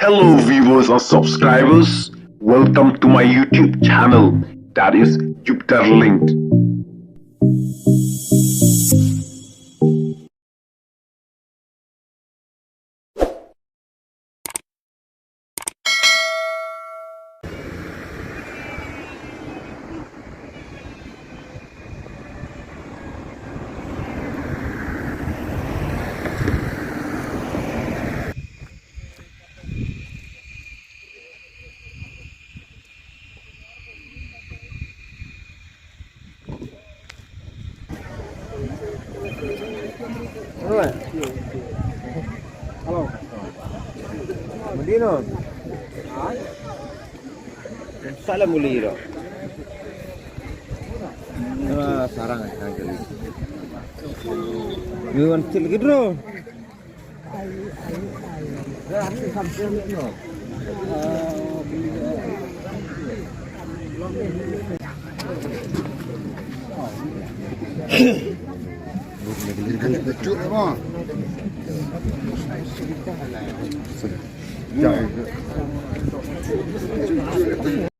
Hello viewers or subscribers, welcome to my YouTube channel, that is Jupiter Linked. Halo. Medino. Salam muliro. Sarang kagak. Yuan kecil gitu. Betul emang.